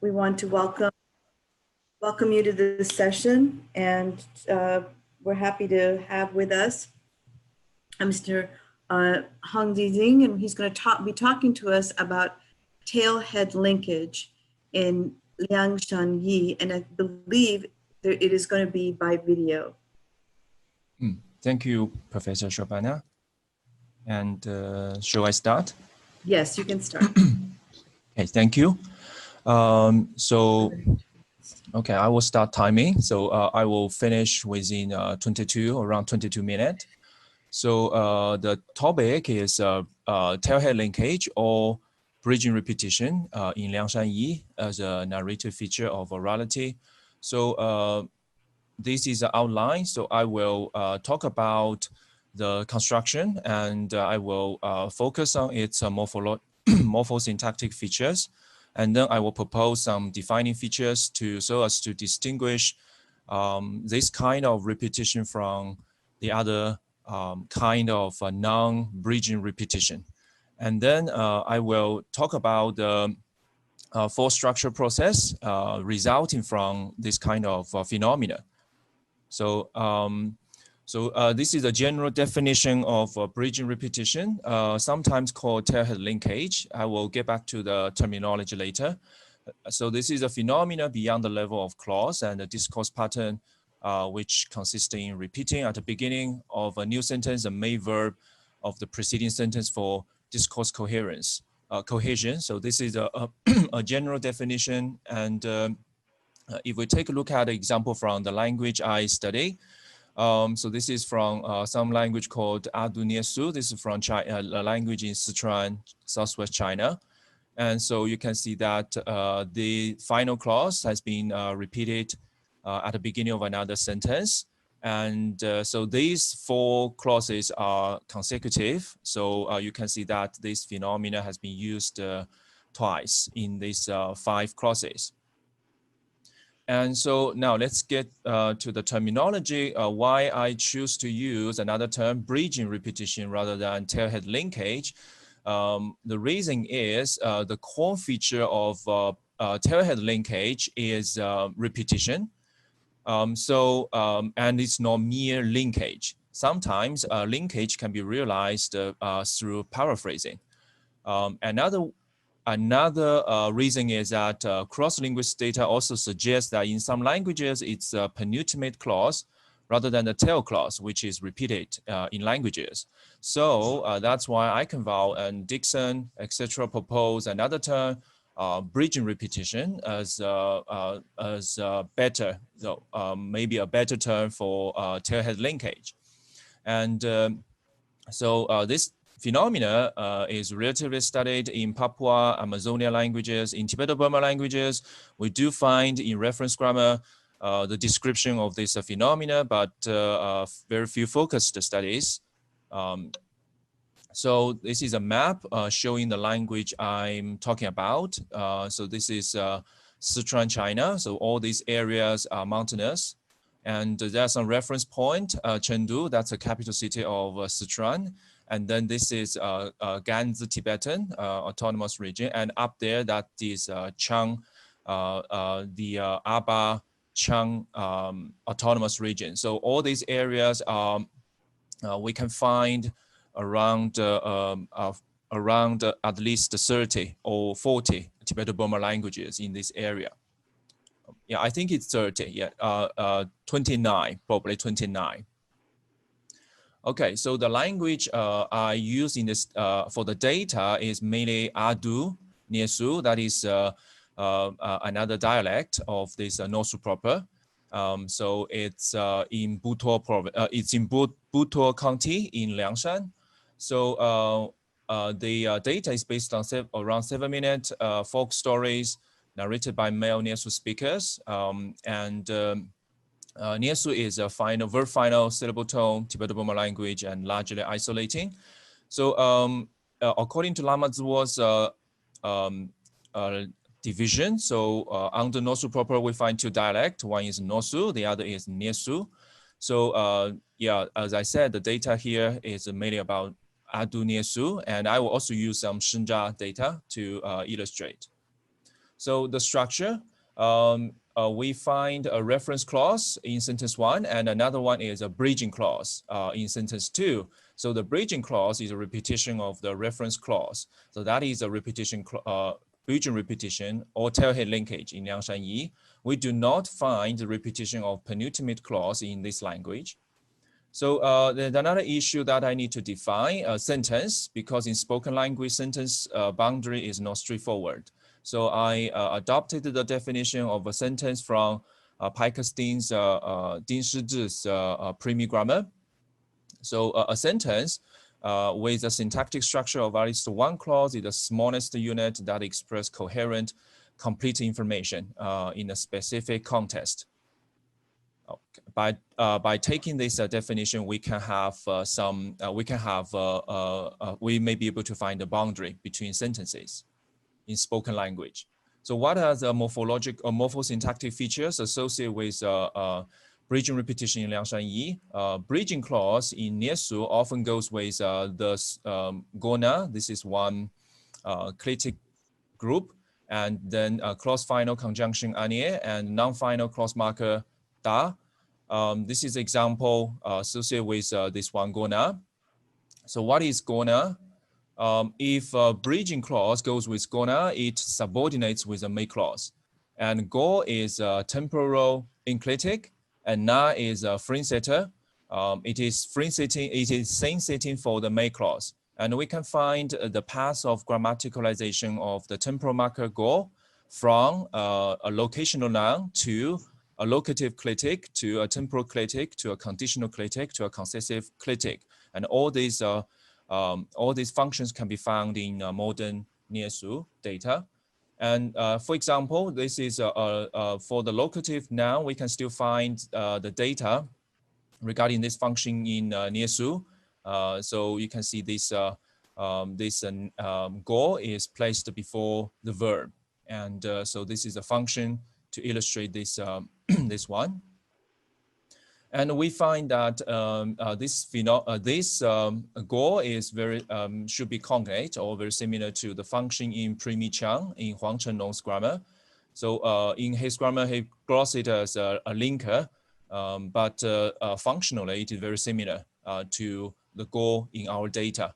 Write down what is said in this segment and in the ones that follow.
We want to welcome you to this session, and we're happy to have with us Mr. Hongdi Ding, and he's going to be talking to us about tailhead linkage in Liangshan Yi, and I believe that it is going to be by video. Thank you, Professor Shabana. And shall I start? Yes, you can start. Okay, thank you. Okay, I will start timing. So I will finish within around 22 minutes. So the topic is tailhead linkage or bridging repetition in Liangshan Yi as a narrative feature of virality. So this is an outline. So I will talk about the construction, and I will focus on its morphosyntactic features. And then I will propose some defining features so as to distinguish this kind of repetition from the other kind of non-bridging repetition. And then I will talk about the force structure process resulting from this kind of phenomena. So, this is a general definition of bridging repetition, sometimes called tailhead linkage. I will get back to the terminology later. So this is a phenomena beyond the level of clause and a discourse pattern, which consists in repeating at the beginning of a new sentence the main verb of the preceding sentence for discourse cohesion. So this is a general definition. And if we take a look at the example from the language I study, so this is from some language called Adu-Niesu. This is from a language in Sichuan, Southwest China. And so you can see that the final clause has been repeated at the beginning of another sentence. And so these four clauses are consecutive. So you can see that this phenomena has been used twice in these 5 clauses. And so now let's get to the terminology, why I choose to use another term, bridging repetition, rather than tailhead linkage. The reason is the core feature of tailhead linkage is repetition. And it's not mere linkage. Sometimes linkage can be realized through paraphrasing. Another reason is that cross-linguistic data also suggests that in some languages, it's a penultimate clause rather than the tail clause, which is repeated in languages. So that's why Eichenwald and Dixon, etc., propose another term, bridging repetition, as better, maybe a better term for tailhead linkage. And this phenomena is relatively studied in Papua, Amazonia languages. In Tibeto-Burma languages, we do find in reference grammar the description of this phenomena, but very few focused studies. So this is a map showing the language I'm talking about. So this is Sichuan, China. So all these areas are mountainous. And there's some reference point, Chengdu, that's the capital city of Sichuan. And then this is Ganzi Tibetan Autonomous Region. And up there, that is Chang, the Aba Chang Autonomous Region. So all these areas we can find around at least 30 or 40 Tibeto-Burma languages in this area. Yeah, I think it's 30, yeah, 29, probably 29. Okay, so the language I use in this for the data is mainly Adu-Niesu, that is another dialect of this Nosu proper. So it's in Butuo County in Liangshan. So the data is based on around 7-minute folk stories narrated by male Niesu speakers. Niesu is a verb final syllable tone Tibeto-Burma language and largely isolating. So according to Lama Zuo's division, so under Nosu proper we find 2 dialects. One is Nosu, the other is Niesu. So yeah, as I said, the data here is mainly about Adu Niesu, and I will also use some Shenjia data to illustrate. So the structure, we find a reference clause in sentence 1, and another one is a bridging clause in sentence 2. So the bridging clause is a repetition of the reference clause. So that is a repetition, bridging repetition or tailhead linkage in Liangshan Yi. We do not find the repetition of penultimate clause in this language. So there's another issue that I need to define a sentence, because in spoken language, sentence boundary is not straightforward. So I adopted the definition of a sentence from Pickerson's Ding Shizhi's Primi grammar. So a sentence with a syntactic structure of at least one clause is the smallest unit that expresses coherent, complete information in a specific context. By taking this definition, we can have we may be able to find a boundary between sentences in spoken language. So what are the morphologic or morphosyntactic features associated with bridging repetition in Liangshan Yi? Bridging clause in Niesu often goes with the gona. This is one clitic group, and then clause final conjunction anie and non-final clause marker da. This is example associated with this one gona. So what is gona? If a bridging clause goes with gona, it subordinates with a make clause. And go is temporal enclitic, and na is a frame setter. It is frame setting, it is same setting for the make clause. And we can find the path of grammaticalization of the temporal marker go from a locational noun to a locative clitic to a temporal clitic to a conditional clitic to a concessive clitic. And all these functions can be found in modern Niesu data. And for example, this is for the locative noun, we can still find the data regarding this function in Niesu. So you can see this go is placed before the verb. And so this is a function to illustrate this, this one. And we find that this go is very should be cognate or very similar to the function in Primi Chang in Huang Chenlong's grammar. So in his grammar, he glossed it as a linker, but functionally it is very similar to the go in our data.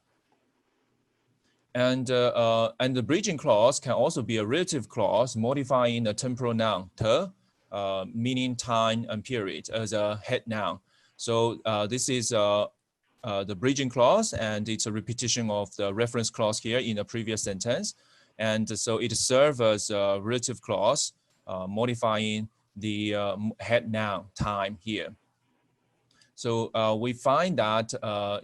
And the bridging clause can also be a relative clause modifying the temporal noun te, meaning time and period as a head noun. So this is the bridging clause, and it's a repetition of the reference clause here in the previous sentence. And so it serves as a relative clause modifying the head noun time here. So we find that,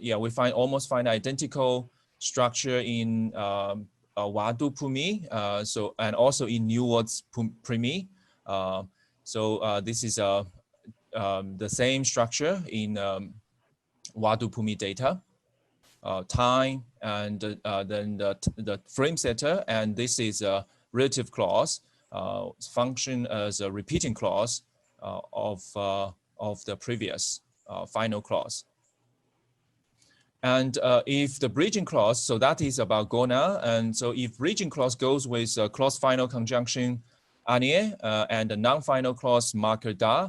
we almost find identical structure in Wadu Pumi, and also in New Words Primi. So this is the same structure in Wadu Pumi data, time, and then the frame setter, and this is a relative clause, function as a repeating clause of the previous final clause. And if the bridging clause, so that is about gona, and so if bridging clause goes with clause final conjunction anie and the non-final clause marker da,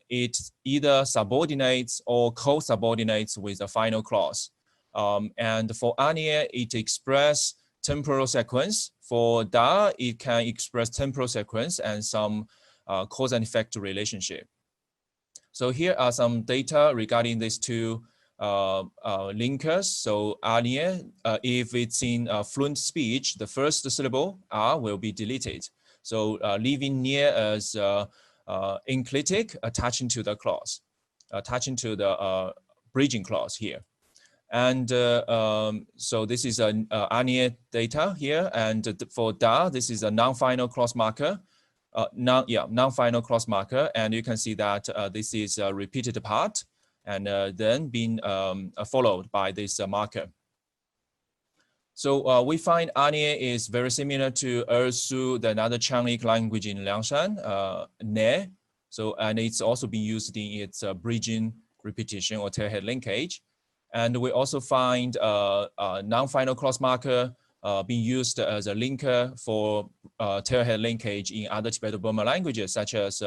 it either subordinates or co-subordinates with the final clause. And for anie, it expresses temporal sequence. For da, it can express temporal sequence and some cause and effect relationship. So here are some data regarding these two linkers. So anie, if it's in fluent speech, the first syllable r will be deleted. So leaving near as enclitic, attaching to the clause, attaching to the bridging clause here. And so this is an anie data here. And for da, this is a non-final clause marker. Non-final clause marker. And you can see that this is a repeated part, and then being followed by this marker. So we find anie is very similar to Ersu, the another Chinese language in Liangshan, ne. So, and it's also been used in its bridging repetition or tailhead linkage. And we also find non-final clause marker being used as a linker for tailhead linkage in other Tibeto-Burma languages, such as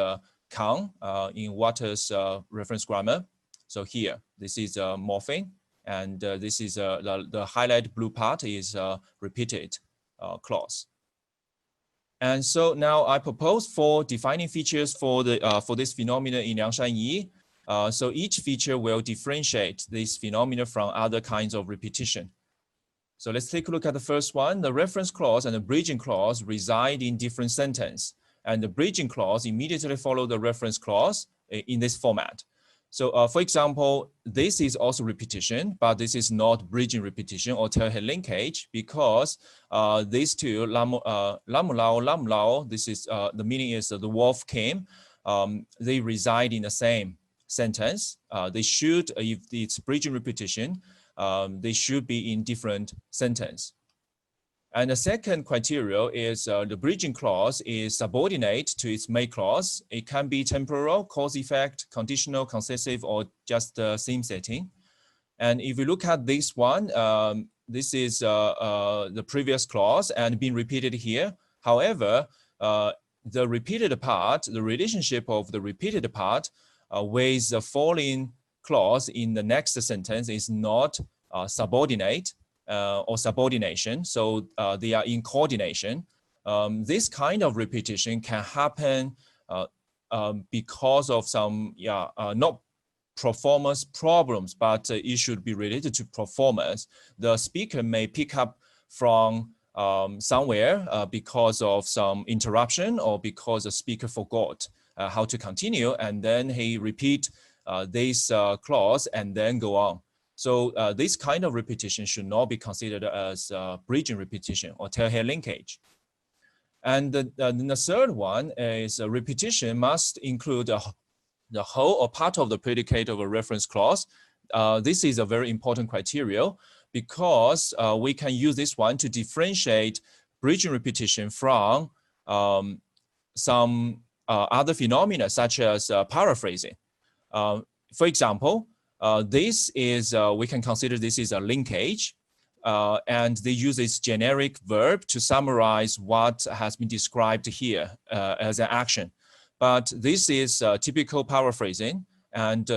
Kang in Waters' reference grammar. So here, this is a morpheme, and this is the highlight blue part is repeated clause. And so now I propose for defining features for this phenomenon in Liangshan Yi. So each feature will differentiate this phenomenon from other kinds of repetition. So let's take a look at the first one. The reference clause and the bridging clause reside in different sentences, and the bridging clause immediately follows the reference clause in this format. So for example, this is also repetition, but this is not bridging repetition or tailhead linkage, because these two, lam lao, this is, the meaning is the wolf came, they reside in the same sentence. They should, if it's bridging repetition, they should be in different sentence. And the second criteria is the bridging clause is subordinate to its main clause. It can be temporal, cause effect, conditional, concessive, or just the same setting. And if you look at this one, this is the previous clause and being repeated here. However, the repeated part, the relationship of the repeated part with the following clause in the next sentence is not subordinate or subordination, so they are in coordination. This kind of repetition can happen because of some, not performance problems, but it should be related to performance. The speaker may pick up from somewhere because of some interruption or because the speaker forgot how to continue, and then he repeat this clause and then go on. So this kind of repetition should not be considered as bridging repetition or tailhead linkage. And the third one is repetition must include the whole or part of the predicate of a reference clause. This is a very important criteria, because we can use this one to differentiate bridging repetition from some other phenomena, such as paraphrasing. For example, this is, we can consider this is a linkage, and they use this generic verb to summarize what has been described here as an action. But this is typical paraphrasing, and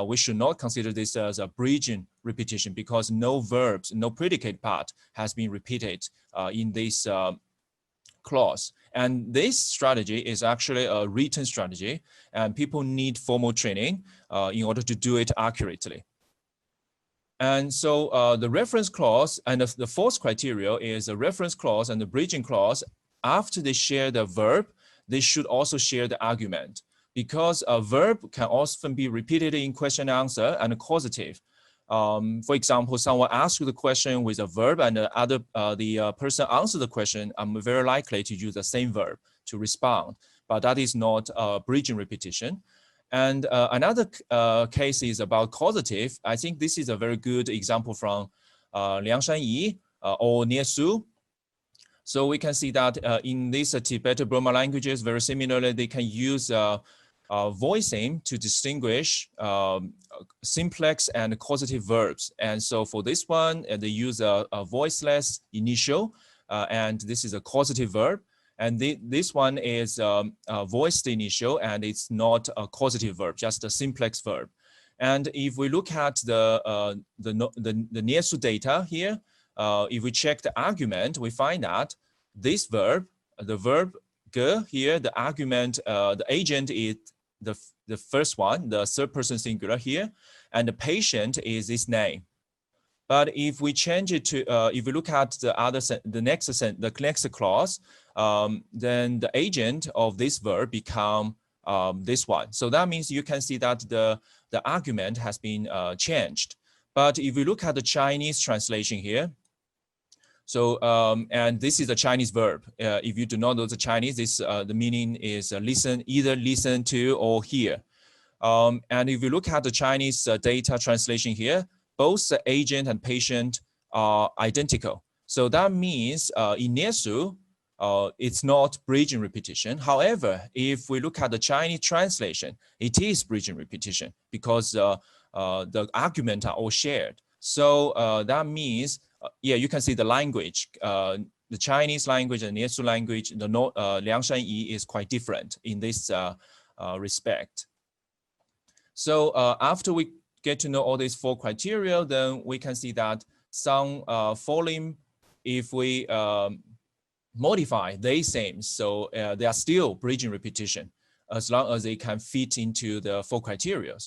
we should not consider this as a bridging repetition, because no verbs, no predicate part has been repeated in this clause. And this strategy is actually a written strategy, and people need formal training in order to do it accurately. And so the reference clause and the fourth criteria is the reference clause and the bridging clause. After they share the verb, they should also share the argument, because a verb can often be repeated in question and answer and causative. For example, someone asks you the question with a verb, and the person answers the question. I'm very likely to use the same verb to respond, but that is not a bridging repetition. And another case is about causative. I think this is a very good example from Liangshan Yi or Niesu. So we can see that in these Tibeto-Burma languages, very similarly, they can use voicing to distinguish simplex and causative verbs. And so for this one, they use a voiceless initial, and this is a causative verb. And this one is a voiced initial, and it's not a causative verb, just a simplex verb. And if we look at the Niesu data here, if we check the argument, we find that this verb, the verb ge here, the argument, the agent is the first one, the third person singular here, and the patient is his name. But if we change it to, if we look at the next clause, then the agent of this verb become this one. So that means you can see that the argument has been changed. But if we look at the Chinese translation here, so and this is a Chinese verb. If you do not know the Chinese, this the meaning is listen, either listen to or hear. And if you look at the Chinese data translation here, both the agent and patient are identical. So that means in Niesu, it's not bridging repetition. However, if we look at the Chinese translation, it is bridging repetition, because the arguments are all shared. So that means yeah, you can see the language. The Chinese language and Niesu language, the Liangshan Yi is quite different in this respect. So after we get to know all these 4 criteria, then we can see that some falling, if we modify they same, so they are still bridging repetition as long as they can fit into the 4 criteria.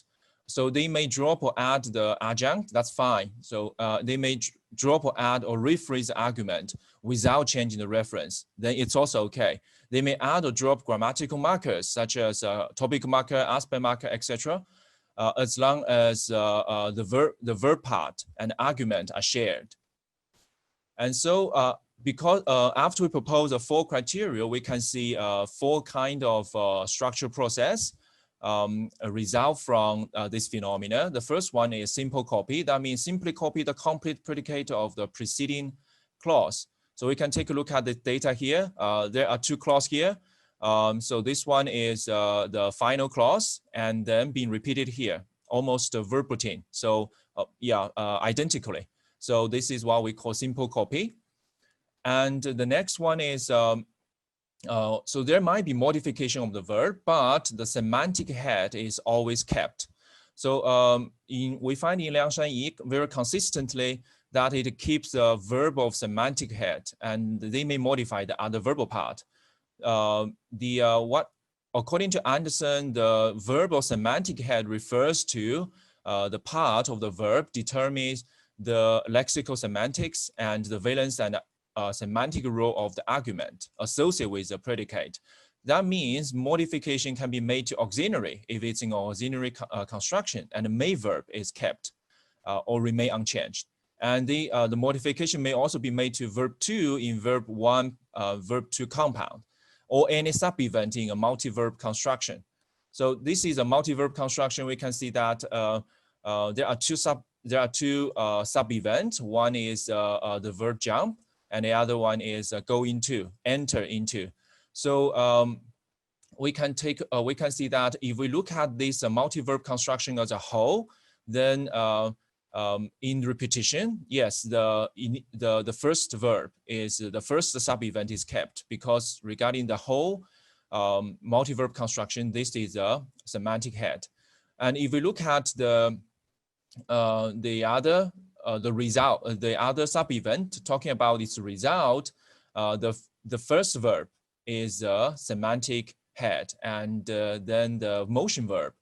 So they may drop or add the adjunct, that's fine. So they may drop or add or rephrase the argument without changing the reference, then it's also okay. They may add or drop grammatical markers such as topic marker, aspect marker, etc. As long as the verb part and argument are shared. And so because after we propose the 4 criteria, we can see 4 kind of structural process result from this phenomena. The first one is simple copy. That means simply copy the complete predicate of the preceding clause. So we can take a look at the data here. There are 2 clauses here. So this one is the final clause and then being repeated here, almost verbatim. So yeah, identically. So this is what we call simple copy. And the next one is, so there might be modification of the verb, but the semantic head is always kept. So we find in Liangshan Yi very consistently that it keeps the verb of semantic head, and they may modify the other verbal part. According to Anderson, the verb of semantic head refers to the part of the verb determines the lexical semantics and the valence and semantic role of the argument associated with the predicate. That means modification can be made to auxiliary if it's in auxiliary construction and the main verb is kept or remain unchanged. And the modification may also be made to verb 2 in verb 1, verb 2 compound, or any sub-event in a multi-verb construction. So this is a multi-verb construction. We can see that there are two sub-events. One is the verb jump, and the other one is go into, enter into. So we can see that if we look at this multi-verb construction as a whole, then in repetition, yes, the first verb is the first sub-event is kept, because regarding the whole multi-verb construction, this is a semantic head. And if we look at the other sub-event talking about its result, the first verb is a semantic head, and then the motion verb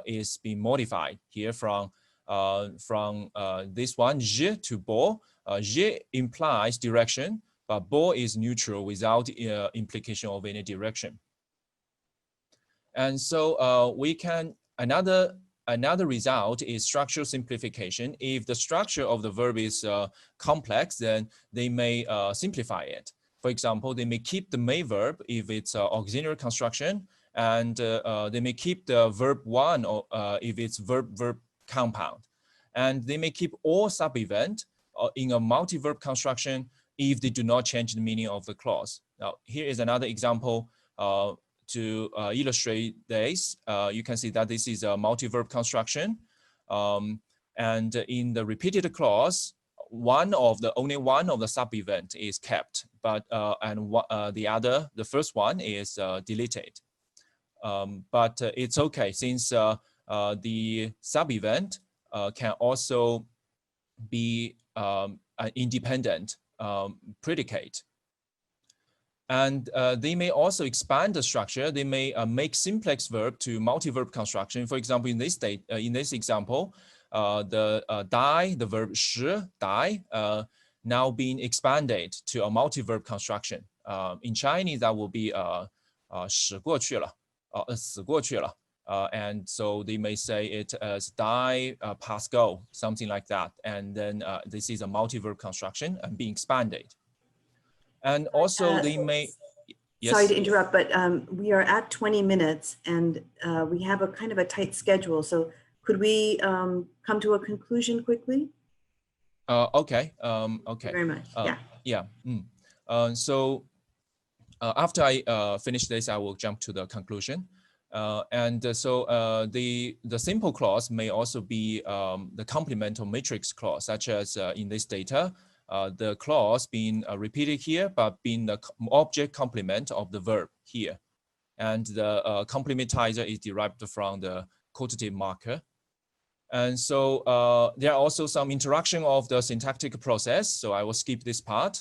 is being modified here from this one, je to bo. Je implies direction, but bo is neutral without implication of any direction. And so we can, another result is structural simplification. If the structure of the verb is complex, then they may simplify it. For example, they may keep the main verb if it's auxiliary construction, and they may keep the verb 1 or if it's verb compound. And they may keep all sub-event in a multi-verb construction if they do not change the meaning of the clause. Now, here is another example to illustrate this. You can see that this is a multi-verb construction. And in the repeated clause, only one of the sub-event is kept, but the first one is deleted. But it's okay, since the sub-event can also be an independent predicate. And they may also expand the structure. They may make simplex verb to multi-verb construction. For example, in this example, the die, the verb 使 die, now being expanded to a multi-verb construction. In Chinese, that will be 使过去了, 死过去了. And so they may say it as die, pass, go, something like that. And then this is a multi-verb construction and being expanded. And also they may, yes? Sorry to interrupt, but we are at 20 minutes and we have a kind of a tight schedule. So could we come to a conclusion quickly? Okay. Thank you very much. Yeah. So after I finish this, I will jump to the conclusion. So the simple clause may also be the complemental matrix clause, such as in this data, the clause being repeated here, but being the object complement of the verb here. And the complementizer is derived from the quotative marker. And so there are also some interaction of the syntactic process. So I will skip this part.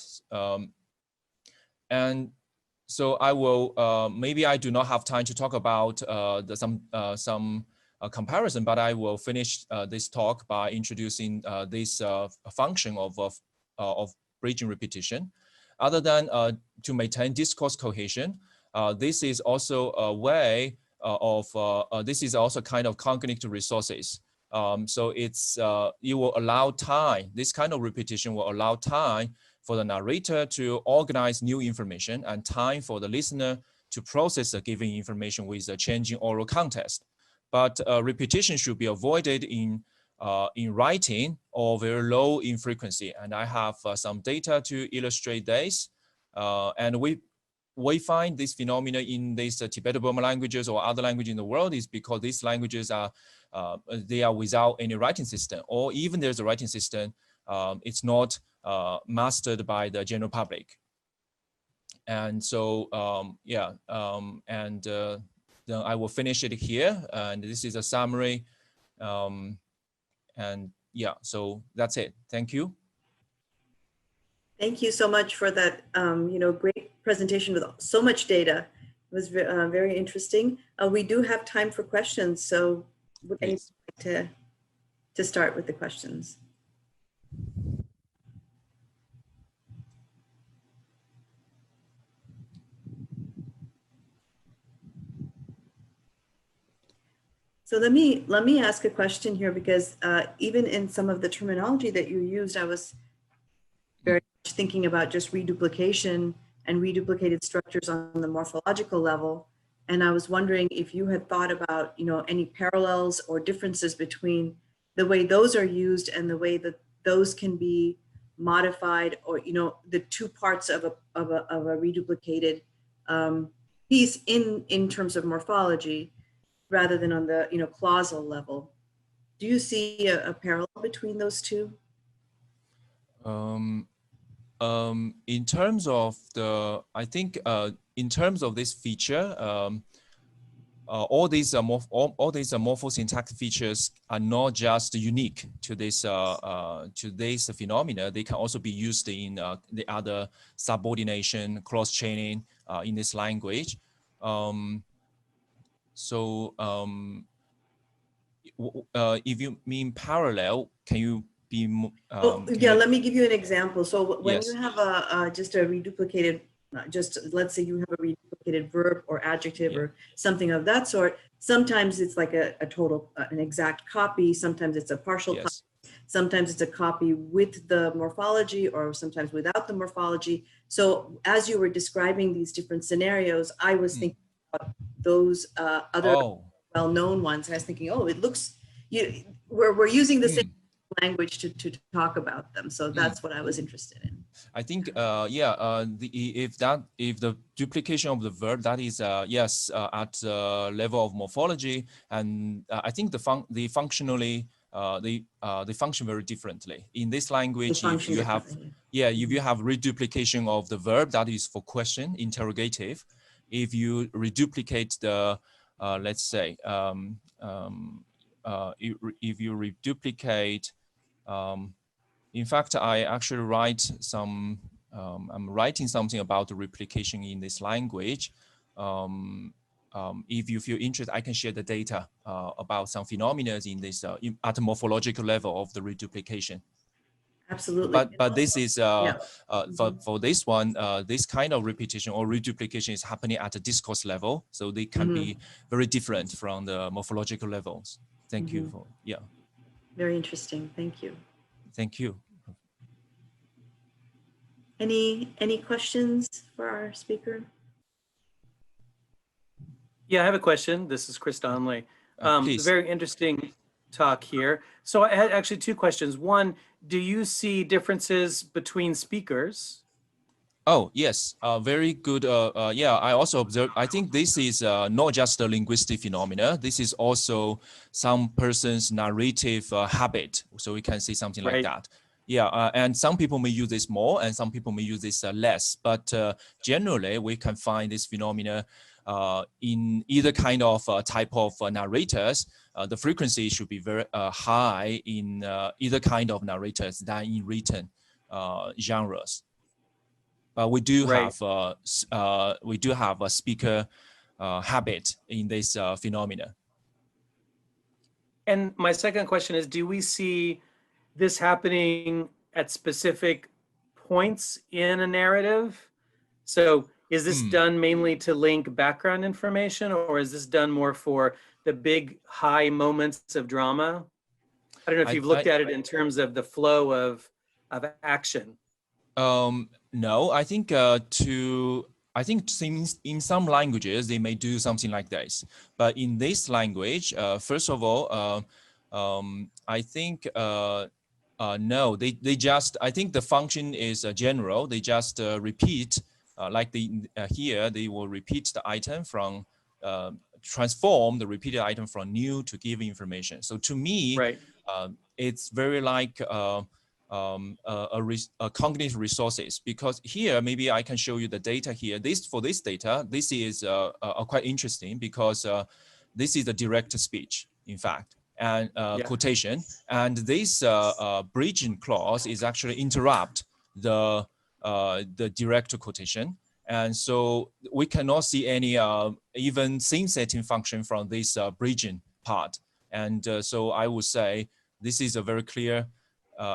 And so I will, maybe I do not have time to talk about some comparison, but I will finish this talk by introducing this function of bridging repetition. Other than to maintain discourse cohesion, this is also a way this is also kind of cognitive resources. So it's, you will allow time, this kind of repetition will allow time for the narrator to organize new information and time for the listener to process the given information with a changing oral context. But repetition should be avoided in writing or very low in frequency. And I have some data to illustrate this. And we find this phenomena in these Tibeto-Burma languages or other languages in the world is because these languages are, they are without any writing system, or even there's a writing system, it's not mastered by the general public. And so, then I will finish it here. And this is a summary. And yeah, so that's it. Thank you. Thank you so much for that, great presentation with so much data. It was very interesting. We do have time for questions. So would anyone like to start with the questions? So let me ask a question here, because even in some of the terminology that you used, I was very much thinking about just reduplication and reduplicated structures on the morphological level. And I was wondering if you had thought about, any parallels or differences between the way those are used and the way that those can be modified, or, the two parts of a reduplicated piece in terms of morphology, rather than on the clausal level. Do you see a parallel between those two? In terms of the, I think in terms of this feature, all these morphosyntactic features are not just unique to this phenomena. They can also be used in the other subordination, cross chaining in this language. So if you mean parallel, can you be let me give you an example. So when Yes. you have just a reduplicated, let's say you have a reduplicated verb or adjective or something of that sort, sometimes it's like a total, an exact copy. Sometimes it's a partial copy. Sometimes it's a copy with the morphology, or sometimes without the morphology. So as you were describing these different scenarios, I was thinking about those other well-known ones. And I was thinking, it looks, we're using the same language to talk about them. So that's what I was interested in. I think, if the duplication of the verb, that is, yes, at the level of morphology, and I think they functionally, they function very differently. In this language, if you have, if you have reduplication of the verb, that is for question, interrogative. If you reduplicate the, let's say, if you reduplicate, in fact, I actually write some, I'm writing something about the replication in this language. If you feel interested, I can share the data about some phenomena in this at the morphological level of the reduplication. Absolutely. But this is for this one, this kind of repetition or reduplication is happening at a discourse level, so they can be very different from the morphological levels. Thank you for Very interesting. Thank you. Thank you. Any questions for our speaker? Yeah, I have a question. This is Chris Donnelly. Please. Very interesting talk here. So I had actually two questions. One, do you see differences between speakers? Oh, yes, very good. I also observed, I think this is not just a linguistic phenomena. This is also some person's narrative habit. So we can see something like that. Yeah, and some people may use this more and some people may use this less, but generally we can find this phenomena in either kind of type of narrators. The frequency should be very high in either kind of narrators than in written genres. But we do Right. have a speaker habit in this phenomena. And my second question is, do we see this happening at specific points in a narrative? So is this done mainly to link background information, or is this done more for the big high moments of drama? I don't know if you've looked at it in terms of the flow of action. No, I think in some languages they may do something like this, but in this language, first of all, I think no, they just, I think the function is general. They just repeat, like here they will repeat the item from transform the repeated item from new to give information. So to me, Right. it's very like cognitive resources, because here maybe I can show you the data here. For this data, this is quite interesting because this is a direct speech, in fact, and quotation, and this bridging clause is actually interrupt the direct quotation, and so we cannot see any even scene setting function from this bridging part, and so I would say this is a very clear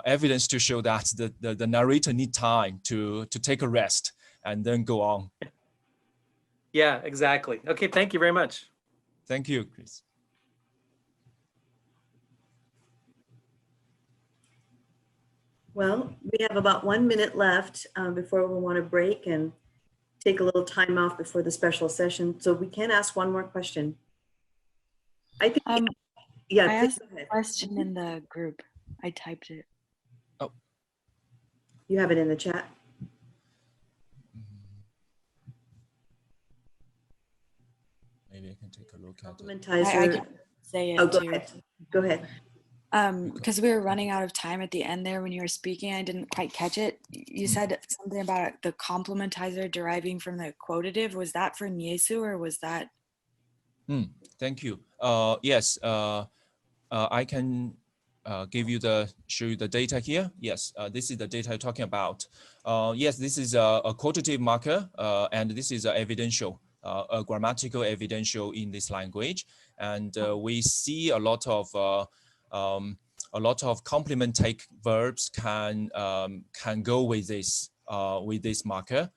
evidence to show that the narrator need time to take a rest and then go on. Yeah, exactly. Okay, thank you very much. Thank you, Chris. Well, we have about 1 minute left before we want to break and take a little time off before the special session. So we can ask one more question. I think, yeah, I please asked go ahead. a question in the group. I typed it. Oh. You have it in the chat? Maybe I can take a look at it. Complimentizer. I can say it Oh, go too. ahead. Go ahead. Because we were running out of time at the end there when you were speaking. I didn't quite catch it. You said something about the complimentizer deriving from the quotative. Was that for Niesu or was that? Thank you. Yes, I can show you the data here. Yes, this is the data I'm talking about. Yes, this is a quotative marker, and this is evidential, a grammatical evidential in this language, and we see a lot of complementary verbs can go with this marker.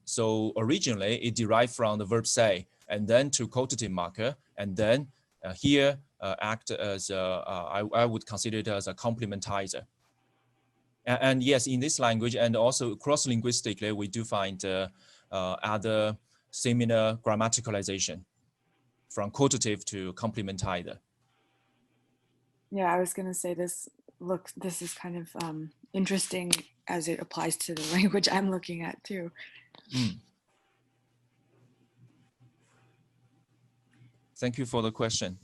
So originally it derived from the verb say, and then to quotative marker, and then here act as I would consider it as a complementizer. And yes, in this language and also cross-linguistically, we do find other similar grammaticalization from quotative to complementizer. Yeah, I was gonna say this is kind of interesting as it applies to the language I'm looking at too. Thank you for the question.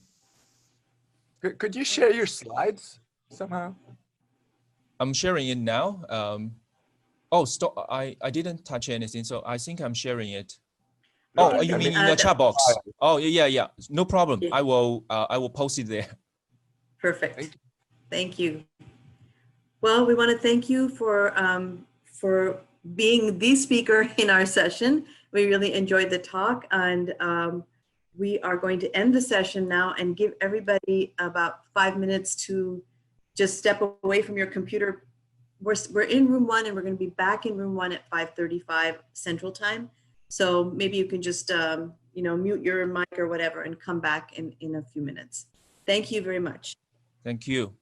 Could you share your slides somehow? I'm sharing it now. Oh, stop! I didn't touch anything, so I think I'm sharing it. Oh, you mean in the chat box? Oh, yeah. No problem. Yeah. I will post it there. Perfect. Thank you. Well, we want to thank you for being the speaker in our session. We really enjoyed the talk, and we are going to end the session now and give everybody about 5 minutes to just step away from your computer. We're in room 1 and we're going to be back in room 1 at 5:35 Central Time. So maybe you can just mute your mic or whatever and come back in a few minutes. Thank you very much. Thank you.